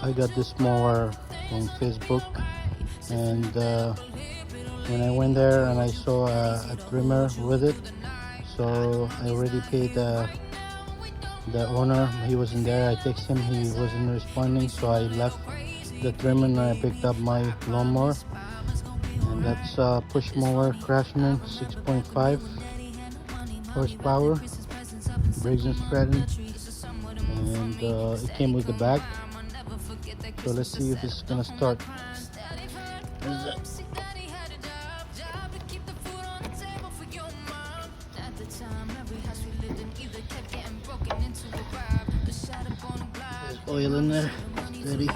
I got this mower on Facebook, and when I went there and I saw a trimmer with it, so I already paid the owner. He wasn't there. I texted him, he wasn't responding, so I left the trimmer and I picked up my lawnmower. And that's a push mower, Craftsman, 6.5 horsepower, brakes and spreading, and it came with the bag. So let's see if it's gonna start. There's oil in there, steady.